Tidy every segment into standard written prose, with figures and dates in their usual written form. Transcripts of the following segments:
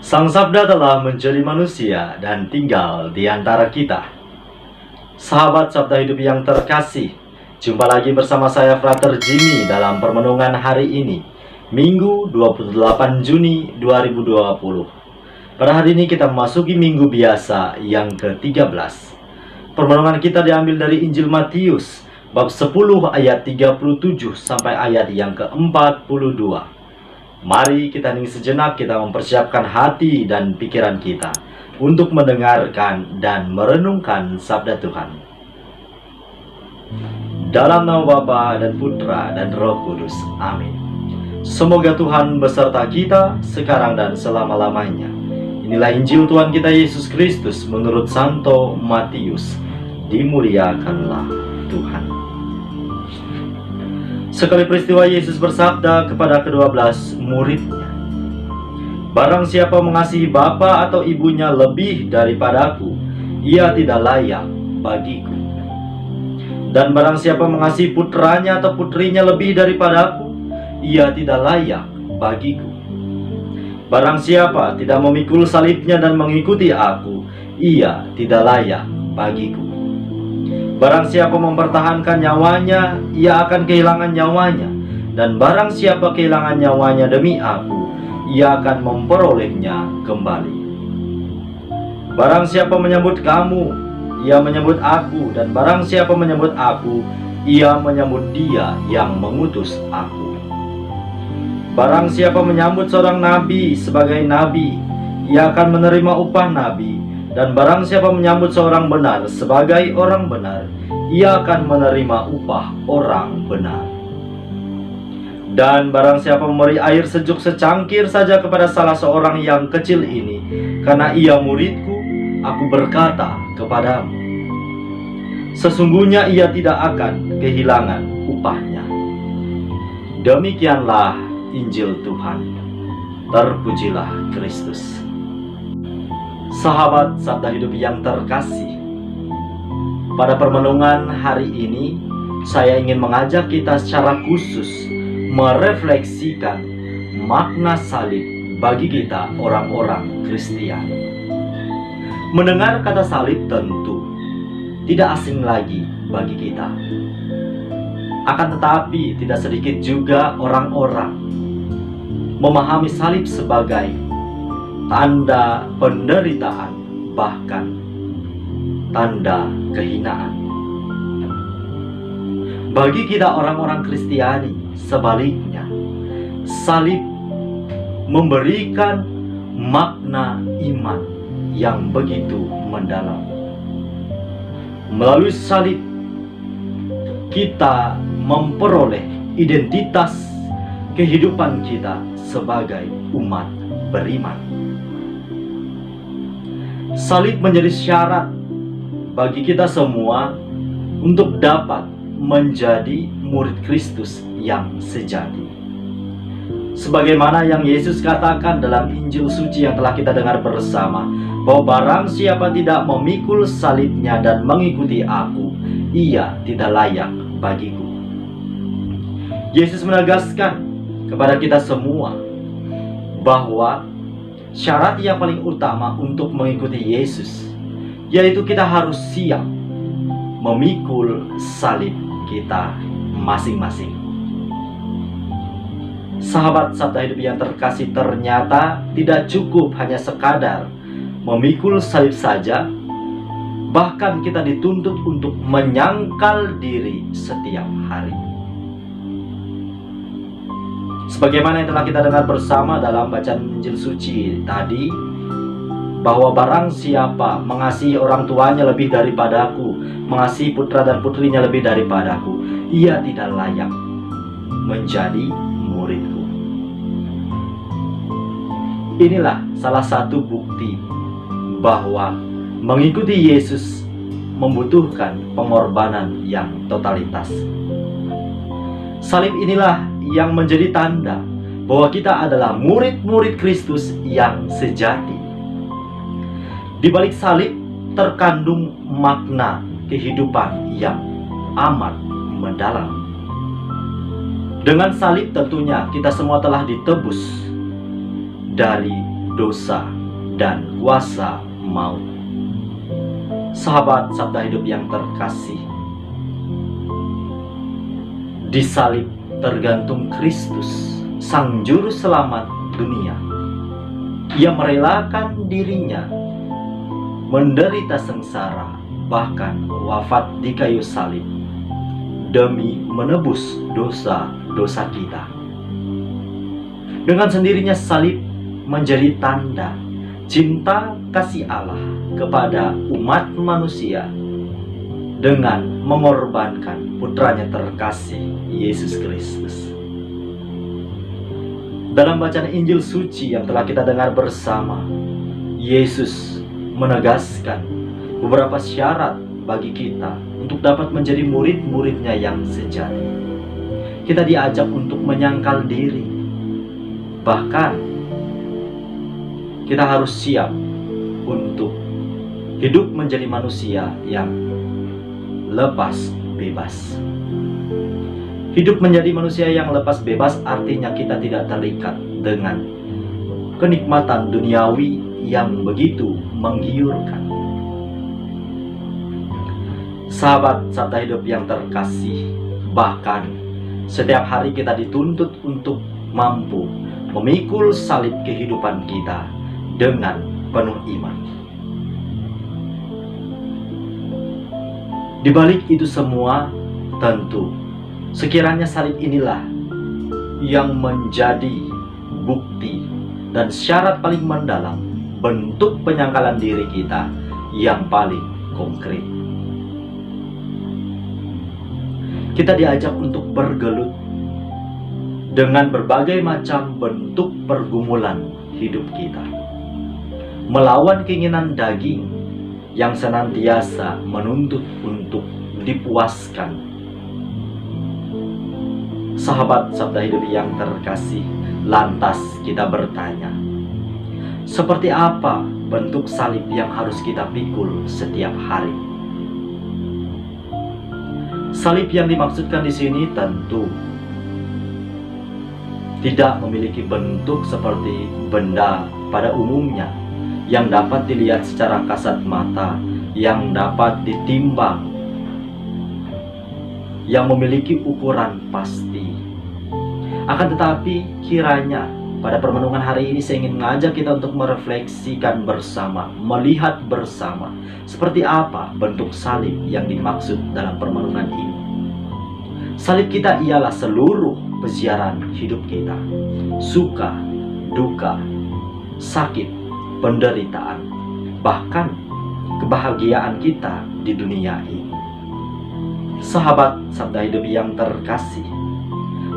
Sang Sabda telah menjadi manusia dan tinggal di antara kita. Sahabat Sabda Hidup yang terkasih, jumpa lagi bersama saya Frater Jimmy dalam permenungan hari ini, Minggu 28 Juni 2020. Pada hari ini kita memasuki minggu biasa yang ke-13. Permenungan kita diambil dari Injil Matius, bab 10 ayat 37 sampai ayat yang ke-42. Mari kita hening sejenak, kita mempersiapkan hati dan pikiran kita untuk mendengarkan dan merenungkan sabda Tuhan. Dalam nama Bapa dan Putra dan Roh Kudus. Amin. Semoga Tuhan beserta kita sekarang dan selama-lamanya. Inilah Injil Tuhan kita Yesus Kristus menurut Santo Matius. Dimuliakanlah Tuhan. Sekali peristiwa Yesus bersabda kepada ke-12 muridnya, "Barang siapa mengasihi bapa atau ibunya lebih daripadaku, ia tidak layak bagiku. Dan barang siapa mengasihi putranya atau putrinya lebih daripadaku, ia tidak layak bagiku. Barang siapa tidak memikul salibnya dan mengikuti aku, ia tidak layak bagiku. Barang siapa mempertahankan nyawanya, ia akan kehilangan nyawanya. Dan barang siapa kehilangan nyawanya demi aku, ia akan memperolehnya kembali. Barang siapa menyambut kamu, ia menyambut aku. Dan barang siapa menyambut aku, ia menyambut dia yang mengutus aku. Barang siapa menyambut seorang nabi sebagai nabi, ia akan menerima upah nabi. Dan barang siapa menyambut seorang benar sebagai orang benar, ia akan menerima upah orang benar. Dan barang siapa memberi air sejuk secangkir saja kepada salah seorang yang kecil ini, karena ia muridku, aku berkata kepadamu, sesungguhnya ia tidak akan kehilangan upahnya." Demikianlah Injil Tuhan. Terpujilah Kristus. Sahabat Sabda Hidup yang terkasih, pada permenungan hari ini saya ingin mengajak kita secara khusus merefleksikan makna salib bagi kita orang-orang Kristiani. Mendengar kata salib tentu tidak asing lagi bagi kita. Akan tetapi tidak sedikit juga orang-orang memahami salib sebagai tanda penderitaan, bahkan tanda kehinaan. Bagi kita orang-orang Kristiani, sebaliknya, salib memberikan makna iman yang begitu mendalam. Melalui salib, kita memperoleh identitas kehidupan kita sebagai umat beriman. Salib menjadi syarat bagi kita semua untuk dapat menjadi murid Kristus yang sejati. Sebagaimana yang Yesus katakan dalam Injil suci yang telah kita dengar bersama, bahwa barang siapa tidak memikul salibnya dan mengikuti aku, ia tidak layak bagiku. Yesus menegaskan kepada kita semua bahwa syarat yang paling utama untuk mengikuti Yesus, yaitu kita harus siap memikul salib kita masing-masing. Sahabat Sabda Hidup yang terkasih, ternyata tidak cukup hanya sekadar memikul salib saja, bahkan kita dituntut untuk menyangkal diri setiap hari. Sebagaimana yang telah kita dengar bersama dalam bacaan Injil suci tadi, bahwa barang siapa mengasihi orang tuanya lebih daripadaku, mengasihi putra dan putrinya lebih daripadaku, ia tidak layak menjadi muridku. Inilah salah satu bukti bahwa mengikuti Yesus membutuhkan pengorbanan yang totalitas. Salib inilah yang menjadi tanda bahwa kita adalah murid-murid Kristus yang sejati. Di balik salib terkandung makna kehidupan yang amat mendalam. Dengan salib tentunya kita semua telah ditebus dari dosa dan kuasa maut. Sahabat Sabda Hidup yang terkasih, di salib tergantung Kristus, Sang Juru Selamat dunia. Ia merelakan dirinya menderita sengsara, bahkan wafat di kayu salib demi menebus dosa-dosa kita. Dengan sendirinya salib menjadi tanda cinta kasih Allah kepada umat manusia dengan mengorbankan putranya terkasih Yesus Kristus. Dalam bacaan Injil suci yang telah kita dengar bersama, Yesus menegaskan beberapa syarat bagi kita untuk dapat menjadi murid-muridnya yang sejati. Kita diajak untuk menyangkal diri. Bahkan kita harus siap untuk hidup menjadi manusia yang lepas bebas. Hidup menjadi manusia yang lepas bebas artinya kita tidak terikat dengan kenikmatan duniawi yang begitu menggiurkan. Sahabat Sabda Hidup yang terkasih, bahkan setiap hari kita dituntut untuk mampu memikul salib kehidupan kita dengan penuh iman. Di balik itu semua, tentu sekiranya salib inilah yang menjadi bukti dan syarat paling mendalam bentuk penyangkalan diri kita yang paling konkret. Kita diajak untuk bergelut dengan berbagai macam bentuk pergumulan hidup kita, melawan keinginan daging yang senantiasa menuntut untuk dipuaskan. Sahabat Sabda Hidup yang terkasih, lantas kita bertanya, seperti apa bentuk salib yang harus kita pikul setiap hari? Salib yang dimaksudkan di sini tentu tidak memiliki bentuk seperti benda pada umumnya yang dapat dilihat secara kasat mata, yang dapat ditimbang, yang memiliki ukuran pasti. Akan tetapi kiranya pada permenungan hari ini saya ingin mengajak kita untuk merefleksikan bersama, melihat bersama seperti apa bentuk salib yang dimaksud dalam permenungan ini. Salib kita ialah seluruh peziaran hidup kita, suka, duka, sakit, penderitaan, bahkan kebahagiaan kita di dunia ini. Sahabat Sabda Hidup yang terkasih,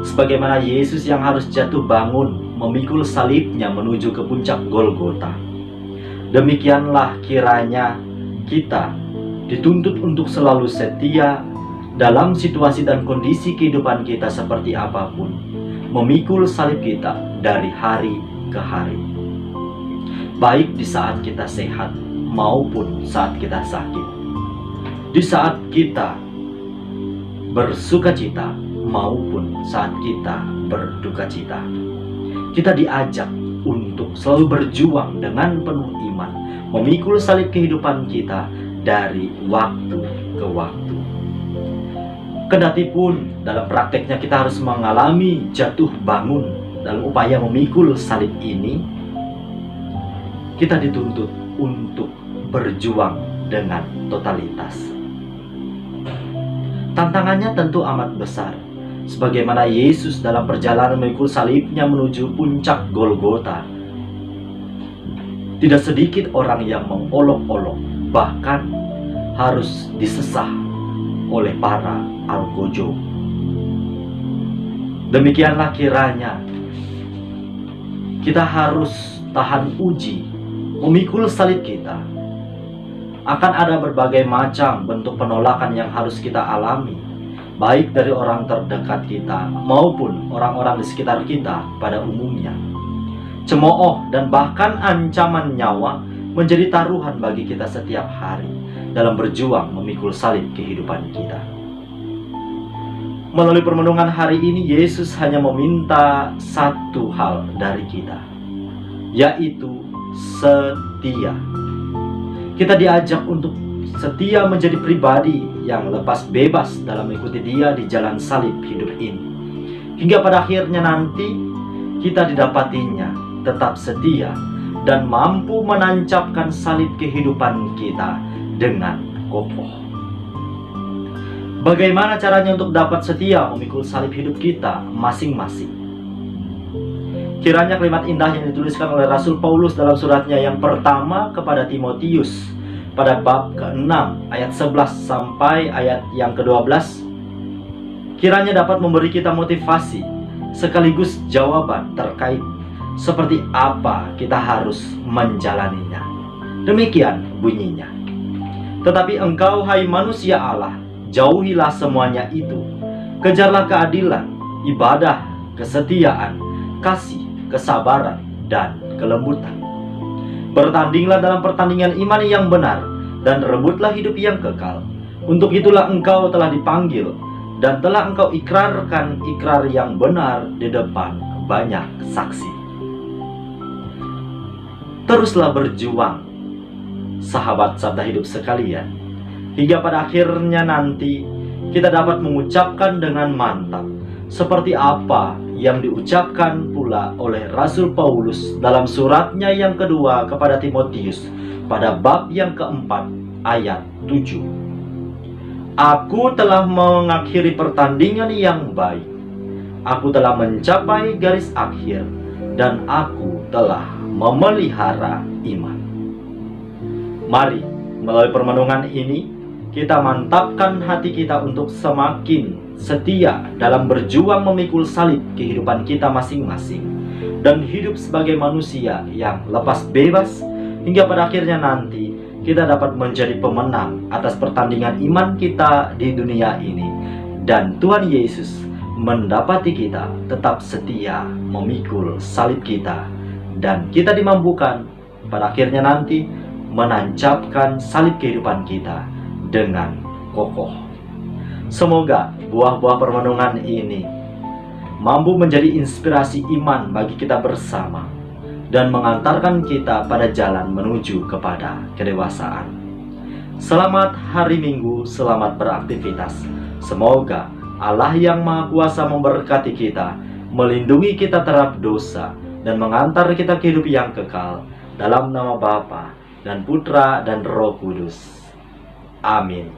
sebagaimana Yesus yang harus jatuh bangun memikul salibnya menuju ke puncak Golgota, demikianlah kiranya kita dituntut untuk selalu setia dalam situasi dan kondisi kehidupan kita seperti apapun, memikul salib kita dari hari ke hari, baik di saat kita sehat maupun saat kita sakit, di saat kita bersuka cita maupun saat kita berduka cita. Kita diajak untuk selalu berjuang dengan penuh iman, memikul salib kehidupan kita dari waktu ke waktu. Kendati pun dalam prakteknya kita harus mengalami jatuh bangun dalam upaya memikul salib ini, kita dituntut untuk berjuang dengan totalitas. Tantangannya tentu amat besar, sebagaimana Yesus dalam perjalanan memikul salibnya menuju puncak Golgota. Tidak sedikit orang yang mengolok-olok, bahkan harus disesah oleh para algojo. Demikianlah kiranya kita harus tahan uji, memikul salib kita. Akan ada berbagai macam bentuk penolakan yang harus kita alami, baik dari orang terdekat kita maupun orang-orang di sekitar kita pada umumnya. Cemooh dan bahkan ancaman nyawa menjadi taruhan bagi kita setiap hari dalam berjuang memikul salib kehidupan kita. Melalui permenungan hari ini, Yesus hanya meminta satu hal dari kita, yaitu setia. Kita diajak untuk setia menjadi pribadi yang lepas bebas dalam mengikuti Dia di jalan salib hidup ini. Hingga pada akhirnya nanti kita didapatinya tetap setia dan mampu menancapkan salib kehidupan kita dengan kokoh. Bagaimana caranya untuk dapat setia memikul salib hidup kita masing-masing? Kiranya kalimat indah yang dituliskan oleh Rasul Paulus dalam suratnya yang pertama kepada Timotius pada bab ke-6 ayat 11 sampai ayat yang ke-12 kiranya dapat memberi kita motivasi sekaligus jawaban terkait seperti apa kita harus menjalaninya. Demikian bunyinya. Tetapi engkau, hai manusia Allah, jauhilah semuanya itu. Kejarlah keadilan, ibadah, kesetiaan, kasih, kesabaran, dan kelembutan. Bertandinglah dalam pertandingan iman yang benar, dan rebutlah hidup yang kekal. Untuk itulah engkau telah dipanggil, dan telah engkau ikrarkan ikrar yang benar di depan banyak saksi. Teruslah berjuang, sahabat sabda hidup sekalian, hingga pada akhirnya nanti kita dapat mengucapkan dengan mantap seperti apa yang diucapkan pula oleh Rasul Paulus dalam suratnya yang kedua kepada Timotius pada bab yang keempat ayat 7. Aku telah mengakhiri pertandingan yang baik. Aku telah mencapai garis akhir dan aku telah memelihara iman. Mari melalui permenungan ini kita mantapkan hati kita untuk semakin setia dalam berjuang memikul salib kehidupan kita masing-masing dan hidup sebagai manusia yang lepas bebas hingga pada akhirnya nanti kita dapat menjadi pemenang atas pertandingan iman kita di dunia ini dan Tuhan Yesus mendapati kita tetap setia memikul salib kita dan kita dimampukan pada akhirnya nanti menancapkan salib kehidupan kita dengan kokoh. Semoga buah-buah permenungan ini mampu menjadi inspirasi iman bagi kita bersama dan mengantarkan kita pada jalan menuju kepada kedewasaan. Selamat hari Minggu, selamat beraktivitas. Semoga Allah yang Maha Kuasa memberkati kita, melindungi kita terhadap dosa, dan mengantar kita ke hidup yang kekal. Dalam nama Bapa dan Putra dan Roh Kudus. Amin.